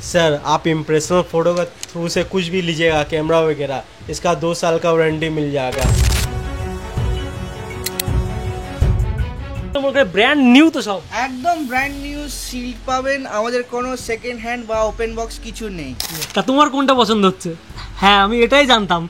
Sir आप इम्प्रेशनल photo का through से कुछ भी लीजिएगा, कैमरा वगैरह, इसका 2 साल का वारंटी मिल जाएगा। ব্র্যান্ড নিউ তো সব একদম ব্র্যান্ড নিউ সিল পাবেন, আমাদের কোনো সেকেন্ড হ্যান্ড বা ওপেন বক্স কিছু নেই। তা তোমার কোনটা পছন্দ হচ্ছে? হ্যাঁ আমি এটাই জানতাম,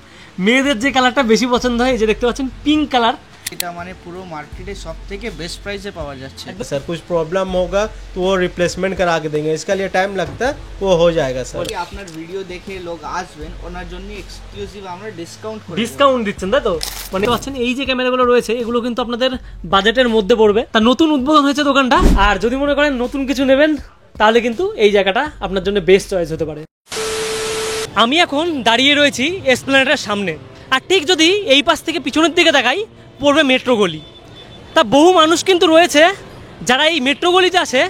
মেয়েদের যে কালারটা বেশি পছন্দ হয়, এই যে দেখতে পাচ্ছেন পিঙ্ক কালার, এটা মানে পুরো মার্কেটে সবথেকে বেস্ট প্রাইসে পাওয়া যাচ্ছে। सर कुछ प्रॉब्लम होगा तो वो रिप्लेसमेंट करा के देंगे, इसका लिए टाइम लगता है, वो हो जाएगा सर। আপনার ভিডিও দেখে লোক আসবেন, ওনার জন্য এক্সক্লুসিভ আমরা ডিসকাউন্ট দিচ্ছেন তাই তো? মানে পাচ্ছেন এই যে ক্যামেরাগুলো রয়েছে এগুলো কিন্তু আপনাদের বাজেটের মধ্যে পড়বে। তা নতুন উদ্বোধন হয়েছে দোকানটা, আর যদি মনে করেন নতুন কিছু নেবেন তাহলে কিন্তু এই জায়গাটা আপনার জন্য বেস্ট চয়েস হতে পারে। আমি এখন দাঁড়িয়ে রয়েছি এসপ্ল্যানেডের সামনে, আর ঠিক যদি এই পাশ থেকে পিছনের দিকে দেখাই পড়বে মেট্রো গলি। তা বহু মানুষ কিন্তু রয়েছে যারা এই মেট্রো গলিতে আসে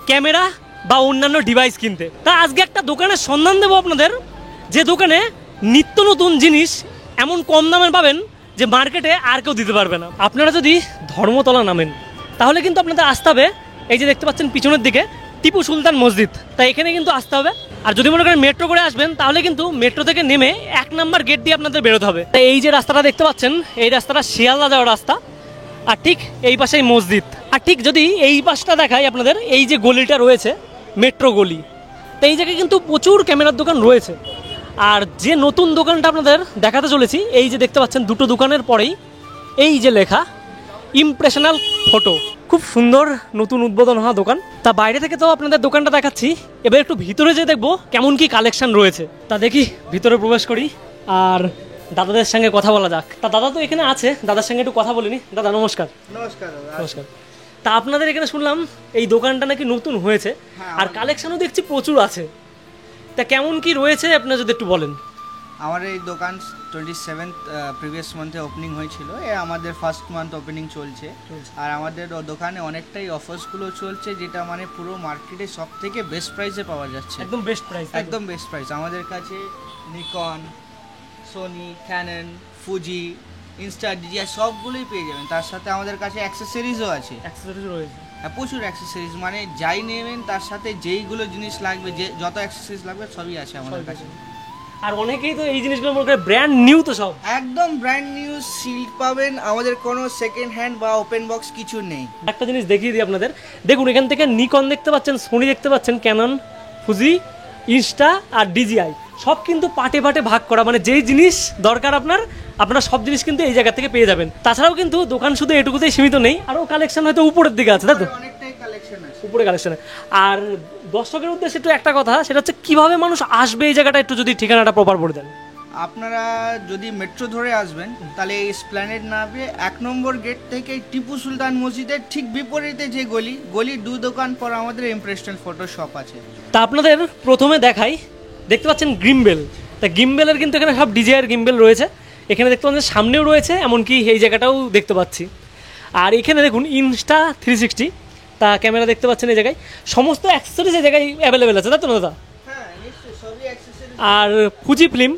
ক্যামেরা বা অন্যান্য ডিভাইস কিনতে। তা আজকে একটা দোকানের সন্ধান দেবো আপনাদের, যে দোকানে নিত্য নতুন জিনিস এমন কম দামে পাবেন যে মার্কেটে আর কেউ দিতে পারবে না। আপনারা যদি ধর্মতলা নামেন তাহলে কিন্তু আপনাদের আসতে হবে এই যে দেখতে পাচ্ছেন পিছনের দিকে টিপু সুলতান মসজিদ, তাই এখানে কিন্তু আসতে হবে। আর যদি মনে করেন মেট্রো করে আসবেন তাহলে কিন্তু মেট্রো থেকে নেমে 1 নম্বর গেট দিয়ে আপনাদের বেরোতে হবে। তাই এই যে রাস্তাটা দেখতে পাচ্ছেন এই রাস্তাটা শিয়ালদা যাওয়ার রাস্তা, আর ঠিক এই পাশেই মসজিদ। আর ঠিক যদি এই পাশটা দেখাই আপনাদের, এই যে গলিটা রয়েছে মেট্রো গলি, তো এই জায়গায় কিন্তু প্রচুর ক্যামেরার দোকান রয়েছে। আর যে নতুন দোকানটা আপনাদের দেখাতে চলেছি, এই যে দেখতে পাচ্ছেন দুটো দোকানের পরেই এই যে লেখা ইমপ্রেশনাল ফটো, খুব সুন্দর নতুন উদ্বোধন হওয়া দোকান। তা বাইরে থেকে তো আপনাদের দোকানটা দেখাচ্ছি, এবার একটু ভিতরে যেয়ে দেখবো কেমন কি কালেকশন রয়েছে। তা দেখি ভিতরে প্রবেশ করি আর দাদাদের সঙ্গে কথা বলা যাক। তা দাদা তো এখানে আছে, দাদার সঙ্গে একটু কথা বলিনি। দাদা নমস্কার। নমস্কার। নমস্কার। তা আপনাদের এখানে শুনলাম এই দোকানটা নাকি নতুন হয়েছে, আর কালেকশনও দেখছি প্রচুর আছে। তা কেমন কি রয়েছে আপনারা যদি একটু বলেন। আমার এই দোকান 27th প্রিভিয়াস মান্থে ওপেনিং হয়েছিল, আমাদের ফার্স্ট মান্থ ওপেনিং চলছে। আর আমাদের দোকানে অনেকটাই অফার্সগুলো চলছে, যেটা মানে পুরো মার্কেটে সব থেকে বেস্ট প্রাইসে পাওয়া যাচ্ছে। একদম বেস্ট প্রাইস, একদম বেস্ট প্রাইস। আমাদের কাছে Nikon, Sony, Canon, Fuji, Insta, DJI সবগুলোই পেয়ে যাবেন। তার সাথে আমাদের কাছে অ্যাক্সেসরিজও আছে। অ্যাক্সেসরিজ রয়েছে? হ্যাঁ, প্রচুর অ্যাক্সেসরিজ, মানে যাই নেবেন তার সাথে যেইগুলো জিনিস লাগবে, যে যত অ্যাক্সেসরিজ লাগবে সবই আছে আমাদের কাছে। আর অনেকেই তো এই জিনিসগুলো মনে করে ব্র্যান্ড নিউ তো সব একদম ব্র্যান্ড নিউ সিল পাবেন, আমাদের কোনো সেকেন্ড হ্যান্ড বা ওপেন বক্স কিছু নেই। একটা জিনিস দেখিয়ে দিই আপনাদের, দেখুন এখান থেকে নিকন দেখতে পাচ্ছেন, সোনি দেখতে পাচ্ছেন, ক্যানন, ফুজি, ইনস্টা আর ডিজিআই সব কিন্তু পাটে পাটে ভাগ করা, মানে যেই জিনিস দরকার আপনার সব জিনিস কিন্তু এই জায়গা থেকে পেয়ে যাবেন। তাছাড়াও কিন্তু দোকান শুধু এটুকুতেই সীমিত নেই, আরও কালেকশন হয়তো উপরের দিকে আছে, তাই তো? অনেকটাই কালেকশন আছে উপরে কালেকশন। আর দর্শকের উদ্দেশ্যে একটু একটা কথা, সেটা হচ্ছে কিভাবে মানুষ আসবে এই জায়গাটা, একটু যদি ঠিকানাটা প্রপার বলে দেন। আপনারা যদি মেট্রো ধরে আসবেন তাহলে এই এসপ্ল্যানেড নামবে 1 নম্বর গেট থেকে টিপু সুলতান মসজিদের ঠিক বিপরীতে যে গলির 2 দোকান পর আমাদের ইমপ্রেশনাল ফটো শপ আছে। তা আপনাদের প্রথমে দেখাই, দেখতে পাচ্ছেন গিম্বেল। তা গিম্বেলের কিন্তু এখানে সব ডিজাইয়ের গিম্বেল রয়েছে, এখানে দেখতে পাচ্ছেন সামনেও রয়েছে, এমনকি এই জায়গাটাও দেখতে পাচ্ছি। আর এখানে দেখুন ইনস্টা 360, তা ক্যামেরা দেখতে পাচ্ছেন এই জায়গায়, সমস্ত অ্যাক্সেসরিজ এই জায়গায় অ্যাভেলেবেল আছে, তাই তো দাদা? হ্যাঁ নিশ্চয়ই, সবই অ্যাক্সেসরিজ। আর ফুজি ফিল্ম,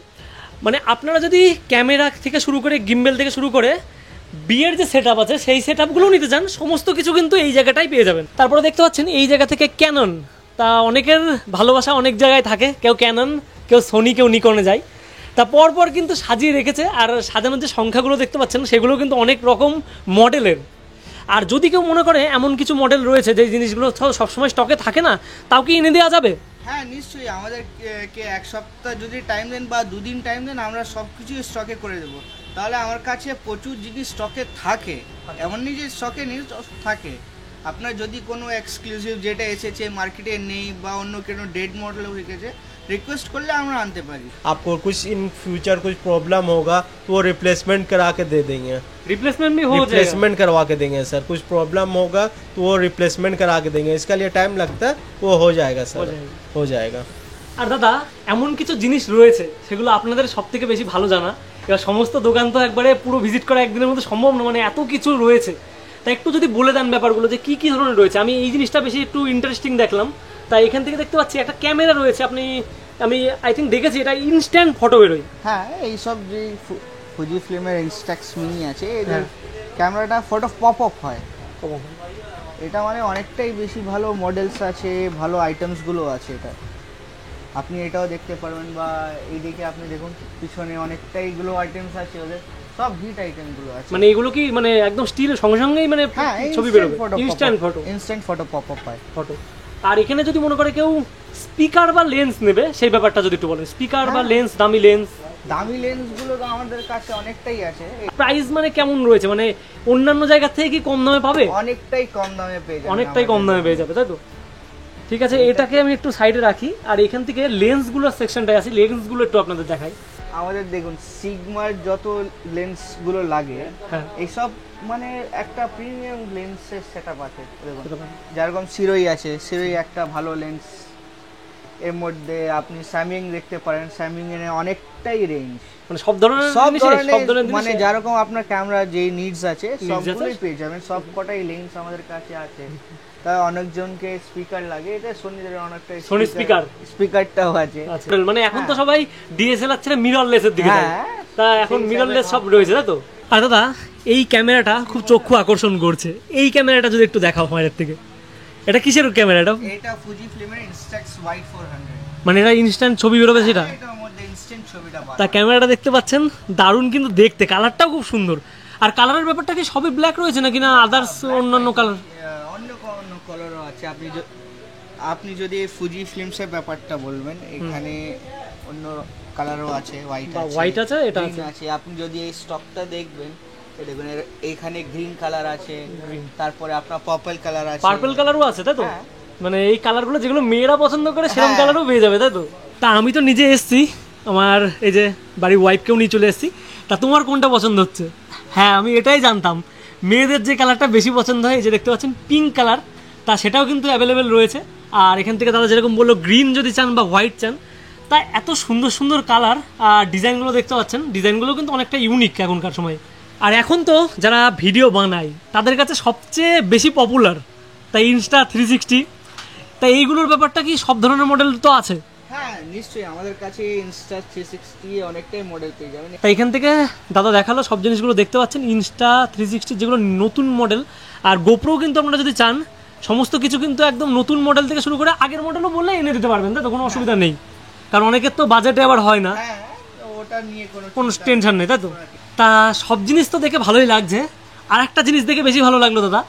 মানে আপনারা যদি ক্যামেরা থেকে শুরু করে গিম্বেল থেকে শুরু করে বিয়ের যে সেট আপ আছে সেই সেট আপগুলোও নিতে চান, সমস্ত কিছু কিন্তু এই জায়গাটাই পেয়ে যাবেন। তারপরে দেখতে পাচ্ছেন এই জায়গা থেকে ক্যানন, তা অনেকের ভালোবাসা অনেক জায়গায় থাকে, কেউ ক্যানন, কেউ সোনি, কেউ নিকনে যায়। তা পরপর কিন্তু সাজিয়ে রেখেছে, আর সাজানোর যে সংখ্যাগুলো দেখতে পাচ্ছেন সেগুলো কিন্তু অনেক রকম মডেলের। আর যদি কেউ মনে করে এমন কিছু মডেল রয়েছে যে জিনিসগুলো সবসময় স্টকে থাকে না, তাও কি এনে দেওয়া যাবে? হ্যাঁ নিশ্চয়ই, আমাদেরকে 1 সপ্তাহ যদি টাইম দেন বা 2 দিন টাইম দেন, আমরা সব কিছু স্টকে করে দেবো। তাহলে আমার কাছে প্রচুর জিনিস স্টকে থাকে, এমন নেই যে স্টকে নেই, থাকে। আপনার যদি কোনো এক্সক্লুসিভ যেটা এসেছে মার্কেটে নেই বা অন্য কোনো ডেড মডেল হয়ে গেছে, रिक्वेस्ट कर ले আমরা আনতে পারি। आपको कुछ इन फ्यूचर कुछ प्रॉब्लम होगा तो वो रिप्लेसमेंट करा के दे देंगे, रिप्लेसमेंट भी हो जाएगा, रिप्लेसमेंट करवा के देंगे सर। कुछ प्रॉब्लम होगा तो वो रिप्लेसमेंट करा के देंगे, इसका लिए टाइम लगता है, वो हो जाएगा सर, हो जाएगा। আর দাদা এমন কিছু জিনিস রয়েছে সেগুলো আপনাদের সব থেকে বেশি ভালো জানা, এবার সমস্ত দোকান তো একবারে পুরো ভিজিট করা একদিনের মধ্যে সম্ভব না, মানে এত কিছু রয়েছে। তা একটু যদি বলে দেন ব্যাপারগুলো যে কি কি ধরনের রয়েছে। আমি এই জিনিসটা বেশি একটু ইন্টারেস্টিং দেখলাম। তাই এখান থেকে দেখতে পাচ্ছি একটা ক্যামেরা রয়েছে, আমি আই থিঙ্ক দেখেছি এটা ইনস্ট্যান্ট ফটো বেরোয়। হ্যাঁ, এইসব যে ফুজি ফিল্মের ইনস্ট্যাক্স মিনি আছে, এদের ক্যামেরাটা ফটো পপ আপ হয়, এটা মানে অনেকটাই বেশি ভালো মডেলস আছে, ভালো আইটেমসগুলো আছে এটা। আপনি এটাও দেখতে পারবেন, বা এইদিকে আপনি দেখুন পিছনে অনেকটাই গুলো আইটেমস আছে ওদের, সব হিট আইটেম গুলো আছে। মানে এগুলো কি মানে একদম স্টিলের সঙ্গে সঙ্গেই মানে হ্যাঁ, ছবি বেরোবে, ইনস্ট্যান্ট ফটো পপ আপ হয় ফটো। আর এখানে যদি মনে করে কেউ স্পিকার বা লেন্স নেবে সেই ব্যাপারটা যদি একটু বলেন, স্পিকার বা লেন্স, দামি লেন্স গুলো তো আমাদের কাছে অনেকটাই আছে। প্রাইস মানে কেমন রয়েছে, মানে অন্যান্য জায়গা থেকে কি কম দামে পাবে? অনেকটাই কম দামে পেয়ে যাবে, অনেকটাই কম দামে পেয়ে যাবে, তাই তো? ঠিক আছে, এটাকে আমি একটু সাইডে রাখি, আর এখান থেকে লেন্সগুলোর সেকশনটায় আসি, লেন্সগুলো একটু আপনাদের দেখাই। আমাদের দেখুন সিগমার যত লেন্স গুলো লাগে, হ্যাঁ, এইসব মানে একটা প্রিমিয়াম লেন্সের সেটআপ আছে। দেখুন যেরকম সিরোই আছে, সিরোই একটা ভালো লেন্স। এর মধ্যে আপনি স্যামিং দেখতে পারেন, স্যামিং এর অনেকটাই রেঞ্জ, মানে সব ধরনের মানে যেরকম আপনার ক্যামেরা যে নিডস আছে সবগুলোই পেয়ে যাবেন, সব কটাই লেন্স আমাদের কাছে আছে। তা অনেকজনকে স্পিকার লাগে, এটা সোনিদের অনেকটা সোনি স্পিকারটাও আছে। মানে এখন তো সবাই ডিএসএলআর ছেড়ে মিররলেসের দিকে যায়, তা এখন মিররলেস সব রয়েছে, তাই তো? আর দাদা এই ক্যামেরাটা খুব চক্ষু আকর্ষণ করছে, এই ক্যামেরাটা যদি একটু দেখাও আমাদের থেকে, এটা কিসের ক্যামেরা? এটা ফুজি ফিল্মের Instax Y400, মানে এটা ইনস্ট্যান্ট ছবি বেরোবে সেটা? এটার মধ্যে ইনস্ট্যান্ট ছবিটা পাবেন। তা ক্যামেরাটা দেখতে পাচ্ছেন, দারুণ কিন্তু দেখতে, কালারটাও খুব সুন্দর। আর কালারের ব্যাপারটা কি সবই ব্ল্যাক রয়েছে নাকি না আদার্স অন্যান্য কালার? অন্য কালারও আছে। আপনি যদি ফুজি ফিল্মসের ব্যাপারটা বলবেন, এখানে অন্য কালারও আছে, হোয়াইট আছে, এটা আছে। আপনি যদি এই স্টকটা দেখবেন, দেখুন এখানে গ্রিন কালার আছে, তারপরে আপনার পার্পল কালার আছে, পার্পল কালারও আছে, তাই তো? মানে এই কালারগুলো যেগুলো মেয়েরা পছন্দ করে সেরকম কালারও পেয়ে যাবে, তাই তো? তা আমি তো নিজে এসছি, আমার এই যে বাড়ির ওয়াইফকেও নিয়ে চলে এসেছি। তা তোমার কোনটা পছন্দ হচ্ছে? হ্যাঁ, আমি এটাই জানতাম, মেয়েদের যে কালারটা বেশি পছন্দ হয়, এই যে দেখতে পাচ্ছেন পিঙ্ক কালার, তা সেটাও কিন্তু অ্যাভেলেবেল রয়েছে। আর এখান থেকে দাদা যেরকম বললো গ্রিন যদি চান বা হোয়াইট চান, তাই এত সুন্দর সুন্দর কালার আর ডিজাইনগুলো দেখতে পাচ্ছেন, ডিজাইনগুলো কিন্তু অনেকটা ইউনিক এখনকার সময়। আর এখন তো যারা ভিডিও বানায় তাদের কাছে সবচেয়ে বেশি পপুলার তাই ইনস্টা 360, তাই এইগুলোর ব্যাপারটা কি সব ধরনের মডেল তো আছে? হ্যাঁ নিশ্চয়ই, আমাদের কাছে ইনস্টা 360 অনেকটাই মডেল পেয়ে যাবেন। তাই এখান থেকে দাদা দেখালো সব জিনিসগুলো দেখতে পাচ্ছেন, ইনস্টা 360 যেগুলো নতুন মডেল। আর গোপ্রো কিন্তু আপনারা যদি চান সমস্ত কিছু কিন্তু একদম নতুন মডেল থেকে শুরু করে আগের মডেলও বললে এনে দিতে পারবেন, তাই তো? কোনো অসুবিধা নেই, কারণ অনেকের তো বাজেটে আবার হয় না, ওটা নিয়ে কোনো টেনশন নেই, তাই তো? তা সব জিনিস তো দেখে ভালোই লাগছে, আর একটা জিনিস দেখে বেশি ভালো লাগলো দাদা,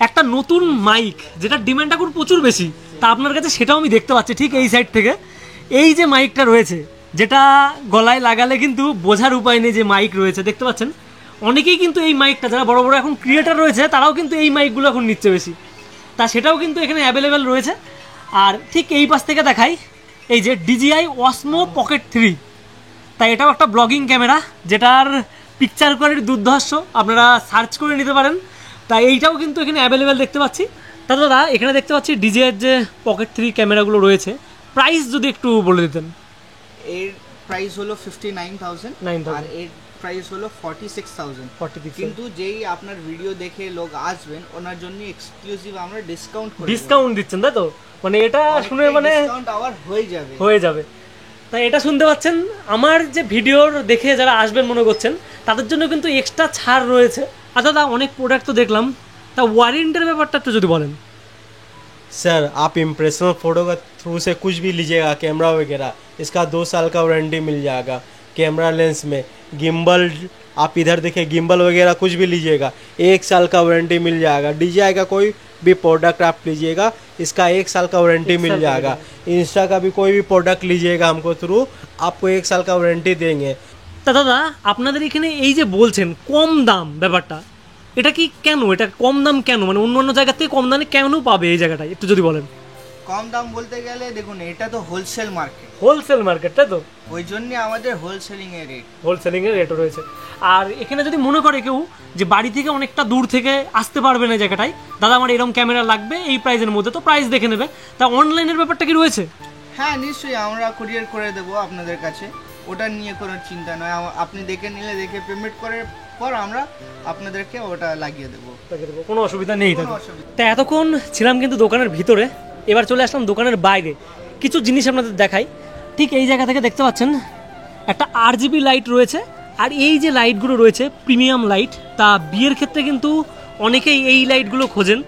একটা নতুন মাইক যেটা ডিমান্ড এখন প্রচুর বেশি, তা আপনার কাছে সেটাও আমি দেখতে পাচ্ছি ঠিক এই সাইড থেকে। এই যে মাইকটা রয়েছে, যেটা গলায় লাগালে কিন্তু বোঝার উপায় নেই যে মাইক রয়েছে, দেখতে পাচ্ছেন অনেকেই কিন্তু এই মাইকটা, যারা বড় বড় এখন ক্রিয়েটার রয়েছে তারাও কিন্তু এই মাইকগুলো এখন নিচ্ছে বেশি, তা সেটাও কিন্তু এখানে অ্যাভেলেবেল রয়েছে। আর ঠিক এই পাশ থেকে দেখাই, এই যে DJI Osmo Pocket 3, তাই এটাও একটা ব্লগিং ক্যামেরা যেটার পিকচার কোয়ালিটি দুর্ধর্ষ, আপনারা সার্চ করে নিতে পারেন। তাই এইটাও কিন্তু এখানে অ্যাভেলেবেল দেখতে পাচ্ছি। তা দাদা এখানে দেখতে পাচ্ছি DJI যে Pocket 3 ক্যামেরাগুলো রয়েছে, প্রাইস যদি একটু বলে দিতেন। এর প্রাইস হলো 59,000 আর এর প্রাইস হলো 46,000। কিন্তু যেই আপনার ভিডিও দেখে লোক আসবেন ওনার জন্য এক্সক্লুসিভ আমরা ডিসকাউন্ট দিচ্ছেন, তাই তো? মানে এটা শুনে মানে ডিসকাউন্ট আবার হয়ে যাবে। তাই এটা শুনতে পাচ্ছেন, আমার যে ভিডিওর দেখে যারা আসবেন মনে করছেন তাদের জন্য কিন্তু এক্সট্রা ছাড় রয়েছে। আর দাদা অনেক প্রোডাক্ট তো দেখলাম, তা ওয়ারেন্টির ব্যাপারটা একটু যদি বলেন। सर आप इम्प्रेशनल फ़ोटो का थ्रू से कुछ भी लीजिएगा, कैमरा वगैरह, इसका 2 साल का वारंटी मिल जाएगा। कैमरा लेंस में गिम्बल, आप इधर देखिए गिम्बल वगैरह कुछ भी लीजिएगा 1 साल का वारंटी मिल जाएगा। DJI का कोई भी प्रोडक्ट आप लीजिएगा इसका 1 साल का वारंटी मिल जाएगा। इंस्टा का भी कोई भी प्रोडक्ट लीजिएगा हमको थ्रू, आपको 1 साल का वारंटी देंगे। তা দাদা আপনাদের এখানে এই যে বলছেন কম দাম ব্যাপারটা, এটা কি কেন, এটা কম দাম কেন, মানে অন্য জায়গা থেকে কম দামে কেন পাবে এই জায়গাটায় একটু যদি বলেন। কম দাম বলতে গেলে দেখুন এটা তো হোলসেল মার্কেট, তাই তো? ওই জন্য আমাদের হোলসেলিং এর রেটও রয়েছে। আর এখানে যদি মনে করে কেউ যে বাড়ি থেকে অনেকটা দূর থেকে আসতে পারবে না জায়গাটায়, দাদা আমার এরকম ক্যামেরা লাগবে এই প্রাইসের মধ্যে, তো প্রাইস দেখে নেবে। তা অনলাইনের ব্যাপারটা কি রয়েছে? হ্যাঁ নিশ্চয়ই, আমরা কুরিয়ার করে দেবো আপনাদের কাছে, ওটা নিয়ে কোনো চিন্তা নয়। আপনি দেখে নিলে, দেখে পেমেন্ট করার পর আমরা আপনাদেরকে ওটা লাগিয়ে দেবো, কোনো অসুবিধা নেই। তা এতক্ষণ ছিলাম কিন্তু দোকানের ভিতরে, এবার চলে আসলাম দোকানের বাইরে, কিছু জিনিস আপনাদের দেখাই। ঠিক এই জায়গা থেকে দেখতে পাচ্ছেন একটা RGB লাইট রয়েছে, আর এই যে লাইটগুলো রয়েছে প্রিমিয়াম লাইট, তা বিয়ের ক্ষেত্রে কিন্তু অনেকেই এই লাইটগুলো খোঁজেন,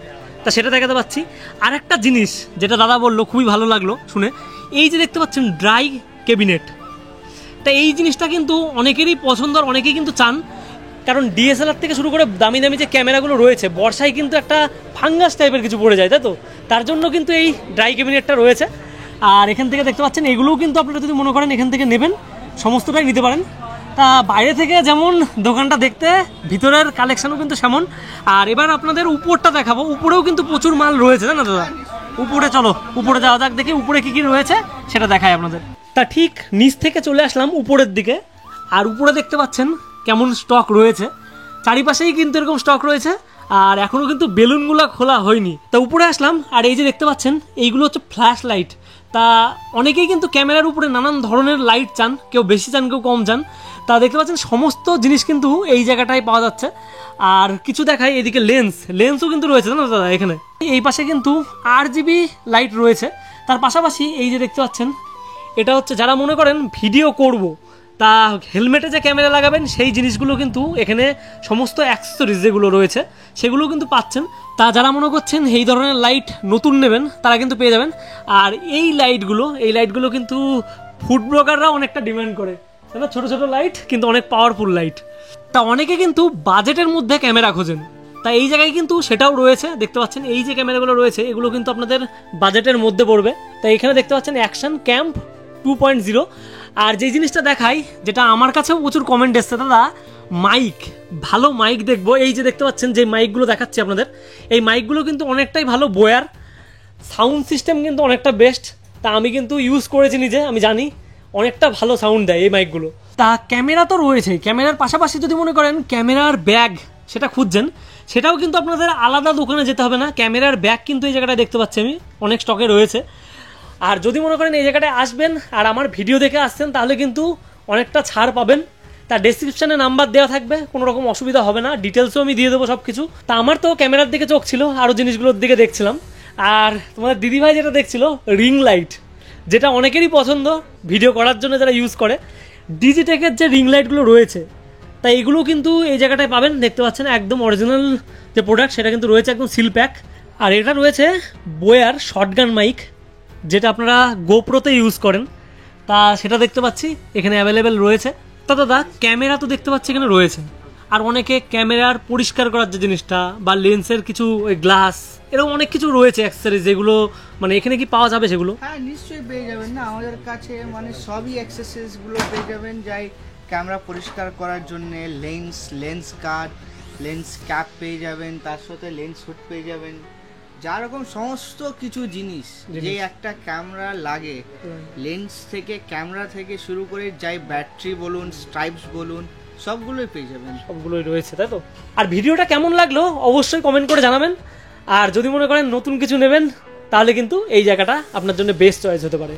তা সেটা দেখাতে পাচ্ছি। আর একটা জিনিস যেটা দাদা বললো খুবই ভালো লাগলো শুনে, এই যে দেখতে পাচ্ছেন ড্রাই ক্যাবিনেট, তা এই জিনিসটা কিন্তু অনেকেরই পছন্দ, আর অনেকেই কিন্তু চান, কারণ ডিএসএলআর থেকে শুরু করে দামি দামি যে ক্যামেরাগুলো রয়েছে বর্ষায় কিন্তু একটা ফাঙ্গাস টাইপের কিছু পড়ে যায়, তাই তো? তার জন্য কিন্তু এই ড্রাই ক্যাবিনেটটা রয়েছে। আর এখান থেকে দেখতে পাচ্ছেন এগুলোও কিন্তু আপনারা যদি মনে করেন এখান থেকে নেবেন সমস্তটাই নিতে পারেন। তা বাইরে থেকে যেমন দোকানটা দেখতে, ভিতরের কালেকশানও কিন্তু সেমন। আর এবার আপনাদের উপরটা দেখাবো, উপরেও কিন্তু প্রচুর মাল রয়েছে, তাই না দাদা? উপরে চলো, উপরে যাওয়া যাক, দেখি উপরে কী কী রয়েছে সেটা দেখায় আপনাদের। তা ঠিক নিচ থেকে চলে আসলাম উপরের দিকে, আর উপরে দেখতে পাচ্ছেন কেমন স্টক রয়েছে, চারিপাশেই কিন্তু এরকম স্টক রয়েছে, আর এখনও কিন্তু বেলুনগুলো খোলা হয়নি। তা উপরে আসলাম, আর এই যে দেখতে পাচ্ছেন এইগুলো হচ্ছে ফ্ল্যাশ লাইট। তা অনেকেই কিন্তু ক্যামেরার উপরে নানান ধরনের লাইট চান, কেউ বেশি চান কেউ কম চান। তা দেখতে পাচ্ছেন সমস্ত জিনিস কিন্তু এই জায়গাটায় পাওয়া যাচ্ছে। আর কিছু দেখায় এদিকে লেন্সও কিন্তু রয়েছে না দাদা এখানে। এই পাশে কিন্তু RGB লাইট রয়েছে। তার পাশাপাশি এই যে দেখতে পাচ্ছেন এটা হচ্ছে যারা মনে করেন ভিডিও করব, তা হেলমেটে যে ক্যামেরা লাগাবেন সেই জিনিসগুলো কিন্তু এখানে সমস্ত অ্যাক্সেসরিজ যেগুলো রয়েছে সেগুলো কিন্তু পাচ্ছেন। তা যারা মনে করছেন এই ধরনের লাইট নতুন নেবেন তারা কিন্তু পেয়ে যাবেন। আর এই লাইটগুলো কিন্তু ফুড ব্লগাররা অনেকটা ডিমান্ড করে, তাই না? ছোটো ছোটো লাইট কিন্তু অনেক পাওয়ারফুল লাইট। তা অনেকে কিন্তু বাজেটের মধ্যে ক্যামেরা খোঁজেন, তা এই জায়গায় কিন্তু সেটাও রয়েছে। দেখতে পাচ্ছেন এই যে ক্যামেরাগুলো রয়েছে এগুলো কিন্তু আপনাদের বাজেটের মধ্যে পড়বে। তাই এখানে দেখতে পাচ্ছেন অ্যাকশন ক্যাম্প 2.0। আর যেই জিনিসটা দেখাই, যেটা আমার কাছেও প্রচুর কমেন্ট এসছে, দাদা মাইক, ভালো মাইক দেখবো। এই যে দেখতে পাচ্ছেন যে মাইকগুলো দেখাচ্ছি আপনাদের, এই মাইকগুলো কিন্তু অনেকটাই ভালো বোয়ার, সাউন্ড সিস্টেম কিন্তু অনেকটা বেস্ট। তা আমি কিন্তু ইউজ করেছি নিজে, আমি জানি অনেকটা ভালো সাউন্ড দেয় এই মাইকগুলো। তা ক্যামেরা তো রয়েছে, ক্যামেরার পাশাপাশি যদি মনে করেন ক্যামেরার ব্যাগ সেটা খুঁজছেন, সেটাও কিন্তু আপনাদের আলাদা দোকানে যেতে হবে না। ক্যামেরার ব্যাগ কিন্তু এই জায়গাটায় দেখতে পাচ্ছি আমি অনেক স্টকে রয়েছে। আর যদি মনে করেন এই জায়গাটায় আসবেন আর আমার ভিডিও দেখে আসছেন তাহলে কিন্তু অনেকটা ছাড় পাবেন। তার ডেসক্রিপশানে নাম্বার দেওয়া থাকবে, কোনো রকম অসুবিধা হবে না, ডিটেলসও আমি দিয়ে দেবো সব কিছু। তা আমার তো ক্যামেরার দিকে চোখ ছিল, আরও জিনিসগুলোর দিকে দেখছিলাম। আর তোমাদের দিদিভাই যেটা দেখছিল রিং লাইট, যেটা অনেকেরই পছন্দ ভিডিও করার জন্য যারা ইউজ করে, ডিজিটেকের যে রিং লাইটগুলো রয়েছে তাই এগুলো কিন্তু এই জায়গাটায় পাবেন। দেখতে পাচ্ছেন একদম অরিজিনাল যে প্রোডাক্ট সেটা কিন্তু রয়েছে, একদম সিল প্যাক। আর এটা রয়েছে বোয়ার শর্টগান মাইক, যেটা আপনারা গোপ্রোতে ইউজ করেন, তা সেটা দেখতে পাচ্ছি এখানে অ্যাভেলেবেল রয়েছে। তা দাদা ক্যামেরা তো দেখতে পাচ্ছি এখানে রয়েছে, আর অনেকে ক্যামেরার পরিষ্কার করার যে জিনিসটা বা লেন্সের কিছু গ্লাস এরকম অনেক কিছু রয়েছে অ্যাক্সেসরিজ, যেগুলো মানে এখানে কি পাওয়া যাবে সেগুলো? হ্যাঁ নিশ্চয়ই পেয়ে যাবেন না, আমাদের কাছে মানে সবই অ্যাক্সেসরিজগুলো পেয়ে যাবেন। যাই ক্যামেরা পরিষ্কার করার জন্য লেন্স গার্ড, লেন্স ক্যাপ পেয়ে যাবেন, তার সাথে লেন্স হুড পেয়ে যাবেন, যা রকম সমস্ত কিছু জিনিস যে একটা ক্যামেরা লাগে, লেন্স থেকে ক্যামেরা থেকে শুরু করে যাই ব্যাটারি বলুন, স্ট্রাইপস বলুন, সবগুলোই পেয়ে যাবেন। সবগুলোই রয়েছে, তাই তো? আর ভিডিওটা কেমন লাগলো অবশ্যই কমেন্ট করে জানাবেন। আর যদি মনে করেন নতুন কিছু নেবেন তাহলে কিন্তু এই জায়গাটা আপনার জন্য বেস্ট চয়েস হতে পারে।